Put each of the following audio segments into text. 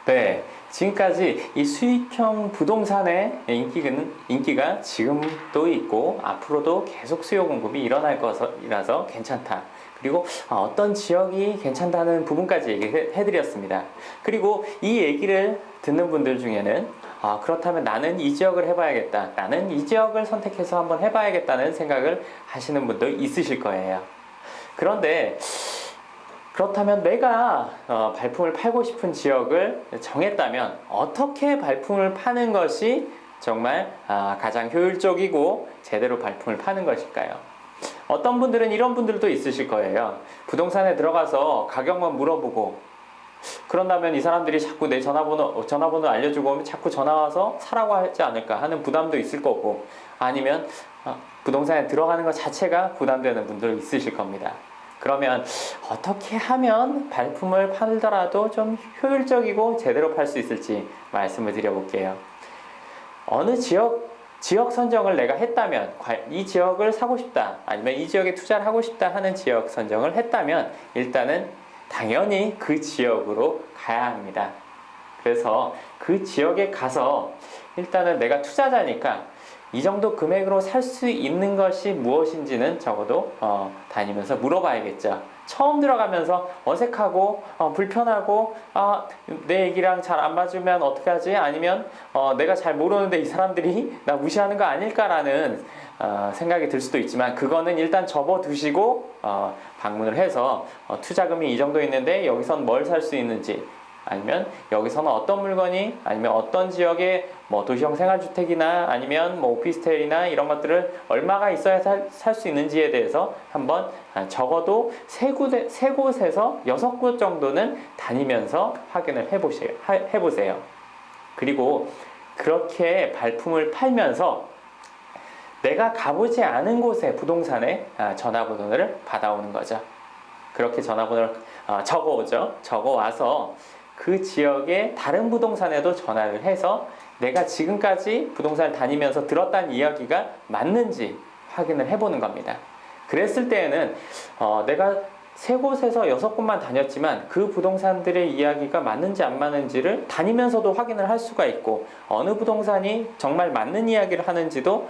네, 지금까지 이 수익형 부동산의 인기가 지금도 있고 앞으로도 계속 수요 공급이 일어날 것이라서 괜찮다. 그리고 어떤 지역이 괜찮다는 부분까지 얘기해드렸습니다. 그리고 이 얘기를 듣는 분들 중에는 그렇다면 나는 이 지역을 해봐야겠다. 나는 이 지역을 선택해서 한번 해봐야겠다는 생각을 하시는 분도 있으실 거예요. 그런데 그렇다면 내가 발품을 팔고 싶은 지역을 정했다면 어떻게 발품을 파는 것이 정말 가장 효율적이고 제대로 발품을 파는 것일까요? 어떤 분들은 이런 분들도 있으실 거예요. 부동산에 들어가서 가격만 물어보고 그런다면 이 사람들이 자꾸 내 전화번호 알려주고 자꾸 전화 와서 사라고 하지 않을까 하는 부담도 있을 거고, 아니면 부동산에 들어가는 것 자체가 부담되는 분들 있으실 겁니다. 그러면 어떻게 하면 발품을 팔더라도 좀 효율적이고 제대로 팔 수 있을지 말씀을 드려볼게요. 어느 지역 선정을 내가 했다면, 이 지역을 사고 싶다, 아니면 이 지역에 투자를 하고 싶다 하는 지역 선정을 했다면 일단은 당연히 그 지역으로 가야 합니다. 그래서 그 지역에 가서 일단은 내가 투자자니까 이 정도 금액으로 살 수 있는 것이 무엇인지는 적어도 다니면서 물어봐야겠죠. 처음 들어가면서 어색하고 불편하고 내 얘기랑 잘 안 맞으면 어떻게 하지? 아니면 내가 잘 모르는데 이 사람들이 나 무시하는 거 아닐까라는 생각이 들 수도 있지만, 그거는 일단 접어두시고 방문을 해서 투자금이 이 정도 있는데 여기선 뭘 살 수 있는지, 아니면 여기서는 어떤 물건이, 아니면 어떤 지역의 뭐 도시형 생활주택이나 아니면 뭐 오피스텔이나 이런 것들을 얼마가 있어야 살 수 있는지에 대해서 한번 적어도 세 곳에서 6곳 정도는 다니면서 확인을 해보세요. 그리고 그렇게 발품을 팔면서 내가 가보지 않은 곳의 부동산에 전화번호를 받아오는 거죠. 그렇게 전화번호를 적어오죠. 적어와서 그 지역의 다른 부동산에도 전화를 해서 내가 지금까지 부동산을 다니면서 들었다는 이야기가 맞는지 확인을 해보는 겁니다. 그랬을 때에는 내가 3곳에서 6곳만 다녔지만 그 부동산들의 이야기가 맞는지 안 맞는지를 다니면서도 확인을 할 수가 있고, 어느 부동산이 정말 맞는 이야기를 하는지도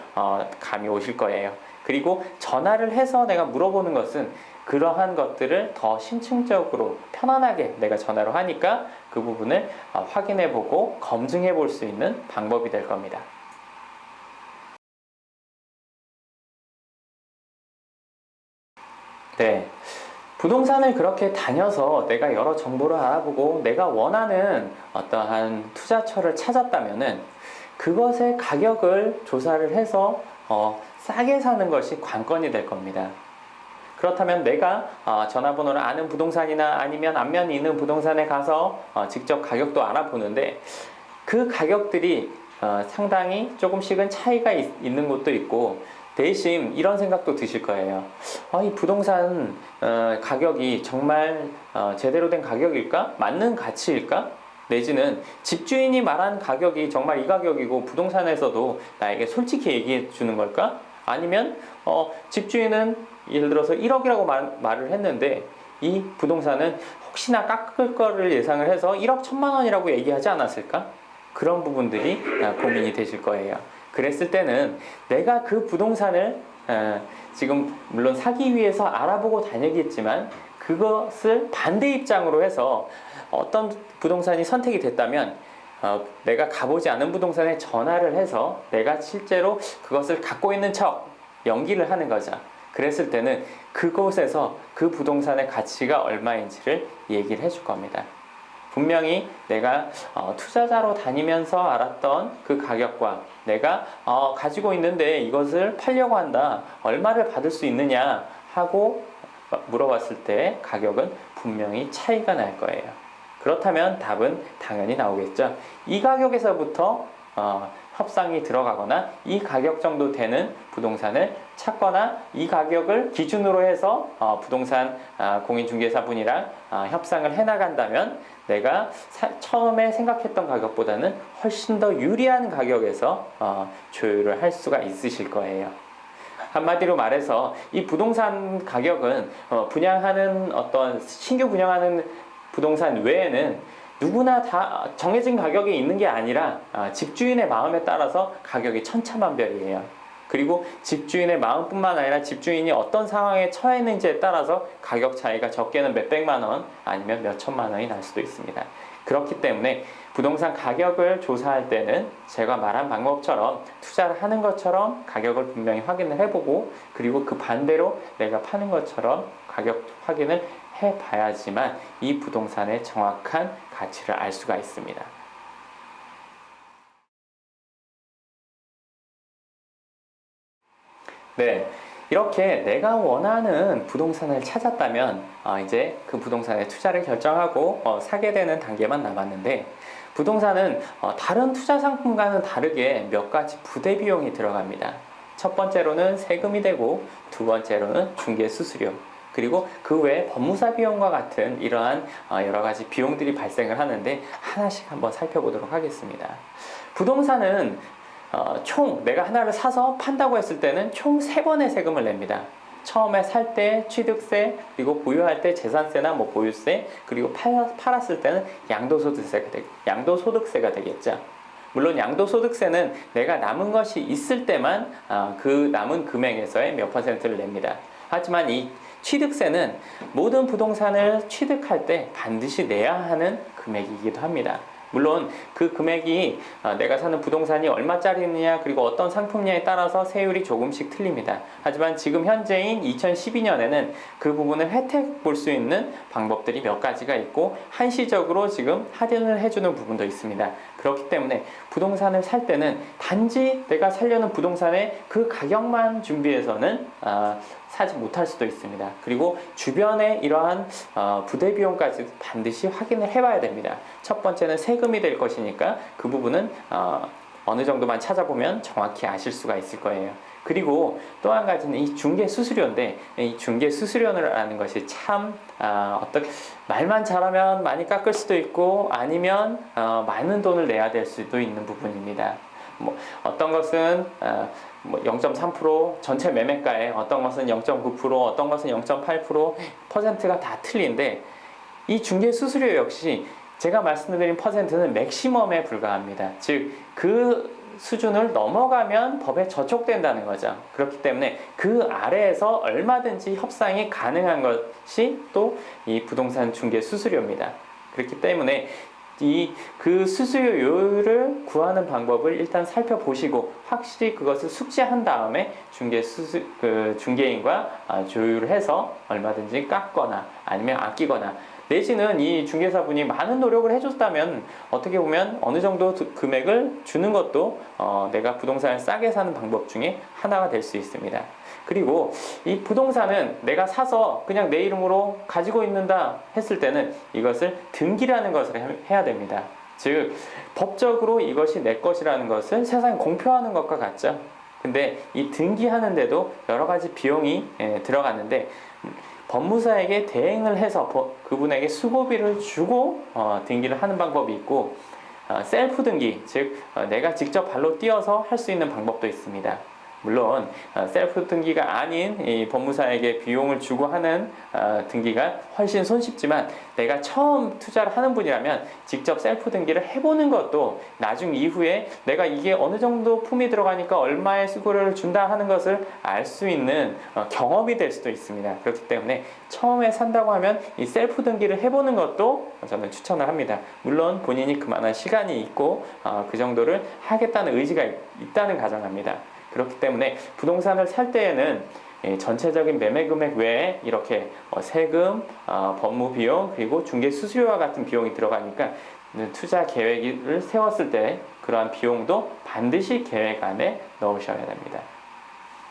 감이 오실 거예요. 그리고 전화를 해서 내가 물어보는 것은 그러한 것들을 더 심층적으로 편안하게 내가 전화로 하니까 그 부분을 확인해보고 검증해 볼 수 있는 방법이 될 겁니다. 네. 부동산을 그렇게 다녀서 내가 여러 정보를 알아보고 내가 원하는 어떠한 투자처를 찾았다면은 그것의 가격을 조사를 해서 싸게 사는 것이 관건이 될 겁니다. 그렇다면 내가 전화번호를 아는 부동산이나 아니면 안면이 있는 부동산에 가서 직접 가격도 알아보는데 그 가격들이 상당히 조금씩은 차이가 있는 곳도 있고, 대신 이런 생각도 드실 거예요. 이 부동산 가격이 정말 제대로 된 가격일까? 맞는 가치일까? 내지는 집주인이 말한 가격이 정말 이 가격이고 부동산에서도 나에게 솔직히 얘기해 주는 걸까? 아니면 집주인은 예를 들어서 1억이라고 말을 했는데 이 부동산은 혹시나 깎을 거를 예상을 해서 1억 1천만 원이라고 얘기하지 않았을까? 그런 부분들이 고민이 되실 거예요. 그랬을 때는 내가 그 부동산을 지금 물론 사기 위해서 알아보고 다니겠지만 그것을 반대 입장으로 해서 어떤 부동산이 선택이 됐다면 내가 가보지 않은 부동산에 전화를 해서 내가 실제로 그것을 갖고 있는 척 연기를 하는 거죠. 그랬을 때는 그곳에서 그 부동산의 가치가 얼마인지를 얘기를 해줄 겁니다. 분명히 내가 투자자로 다니면서 알았던 그 가격과 내가 가지고 있는데 이것을 팔려고 한다, 얼마를 받을 수 있느냐 하고 물어봤을 때 가격은 분명히 차이가 날 거예요. 그렇다면 답은 당연히 나오겠죠. 이 가격에서부터 협상이 들어가거나 이 가격 정도 되는 부동산을 찾거나 이 가격을 기준으로 해서 부동산 공인중개사분이랑 협상을 해나간다면 내가 처음에 생각했던 가격보다는 훨씬 더 유리한 가격에서 조율을 할 수가 있으실 거예요. 한마디로 말해서 이 부동산 가격은 분양하는 어떤 신규 분양하는 부동산 외에는 누구나 다 정해진 가격이 있는 게 아니라 집주인의 마음에 따라서 가격이 천차만별이에요. 그리고 집주인의 마음뿐만 아니라 집주인이 어떤 상황에 처해 있는지에 따라서 가격 차이가 적게는 몇백만 원 아니면 몇천만 원이 날 수도 있습니다. 그렇기 때문에 부동산 가격을 조사할 때는 제가 말한 방법처럼 투자를 하는 것처럼 가격을 분명히 확인을 해보고, 그리고 그 반대로 내가 파는 것처럼 가격 확인을 해봐야지만 이 부동산의 정확한 가치를 알 수가 있습니다. 네, 이렇게 내가 원하는 부동산을 찾았다면 이제 그 부동산에 투자를 결정하고 사게 되는 단계만 남았는데, 부동산은 다른 투자 상품과는 다르게 몇 가지 부대 비용이 들어갑니다. 첫 번째로는 세금이 되고, 두 번째로는 중개 수수료, 그리고 그 외에 법무사 비용과 같은 이러한 여러 가지 비용들이 발생을 하는데, 하나씩 한번 살펴보도록 하겠습니다. 부동산은 총 내가 하나를 사서 판다고 했을 때는 총 3번의 세금을 냅니다. 처음에 살 때 취득세, 그리고 보유할 때 재산세나 보유세, 그리고 팔았을 때는 양도소득세가 되겠죠. 물론 양도소득세는 내가 남은 것이 있을 때만 그 남은 금액에서의 몇 퍼센트를 냅니다. 하지만 이 취득세는 모든 부동산을 취득할 때 반드시 내야 하는 금액이기도 합니다. 물론 그 금액이 내가 사는 부동산이 얼마짜리느냐, 그리고 어떤 상품냐에 따라서 세율이 조금씩 틀립니다. 하지만 지금 현재인 2012년에는 그 부분을 혜택 볼 수 있는 방법들이 몇 가지가 있고, 한시적으로 지금 할인을 해주는 부분도 있습니다. 그렇기 때문에 부동산을 살 때는 단지 내가 살려는 부동산의 그 가격만 준비해서는 사지 못할 수도 있습니다. 그리고 주변에 이러한 부대 비용까지 반드시 확인을 해봐야 됩니다. 첫 번째는 세금이 될 것이니까 그 부분은 어느 정도만 찾아보면 정확히 아실 수가 있을 거예요. 그리고 또 한 가지는 이 중개 수수료인데, 이 중개 수수료라는 것이 참 말만 잘하면 많이 깎을 수도 있고, 아니면 많은 돈을 내야 될 수도 있는 부분입니다. 어떤 것은 0.3% 전체 매매가에, 어떤 것은 0.9%, 어떤 것은 0.8%, 퍼센트가 다 틀린데, 이 중개 수수료 역시 제가 말씀드린 퍼센트는 맥시멈에 불과합니다. 즉, 그 수준을 넘어가면 법에 저촉된다는 거죠. 그렇기 때문에 그 아래에서 얼마든지 협상이 가능한 것이 또 이 부동산 중개 수수료입니다. 그렇기 때문에 그 수수료율을 구하는 방법을 일단 살펴보시고, 확실히 그것을 숙지한 다음에 중개인과 조율을 해서 얼마든지 깎거나 아니면 아끼거나, 내지는 이 중개사분이 많은 노력을 해줬다면 어떻게 보면 어느 정도 금액을 주는 것도 내가 부동산을 싸게 사는 방법 중에 하나가 될 수 있습니다. 그리고 이 부동산은 내가 사서 그냥 내 이름으로 가지고 있는다 했을 때는 이것을 등기라는 것을 해야 됩니다. 즉, 법적으로 이것이 내 것이라는 것을 세상에 공표하는 것과 같죠. 근데 이 등기하는데도 여러 가지 비용이 들어가는데, 법무사에게 대행을 해서 그분에게 수고비를 주고 등기를 하는 방법이 있고, 셀프 등기, 즉 내가 직접 발로 뛰어서 할 수 있는 방법도 있습니다. 물론 셀프 등기가 아닌 이 법무사에게 비용을 주고 하는 등기가 훨씬 손쉽지만, 내가 처음 투자를 하는 분이라면 직접 셀프 등기를 해보는 것도 나중 이후에 내가 이게 어느 정도 품이 들어가니까 얼마의 수고료를 준다 하는 것을 알 수 있는 경험이 될 수도 있습니다. 그렇기 때문에 처음에 산다고 하면 이 셀프 등기를 해보는 것도 저는 추천을 합니다. 물론 본인이 그만한 시간이 있고 그 정도를 하겠다는 의지가 있다는 가정합니다. 그렇기 때문에 부동산을 살 때에는 전체적인 매매 금액 외에 이렇게 세금, 법무 비용, 그리고 중개 수수료와 같은 비용이 들어가니까 투자 계획을 세웠을 때 그러한 비용도 반드시 계획 안에 넣으셔야 됩니다.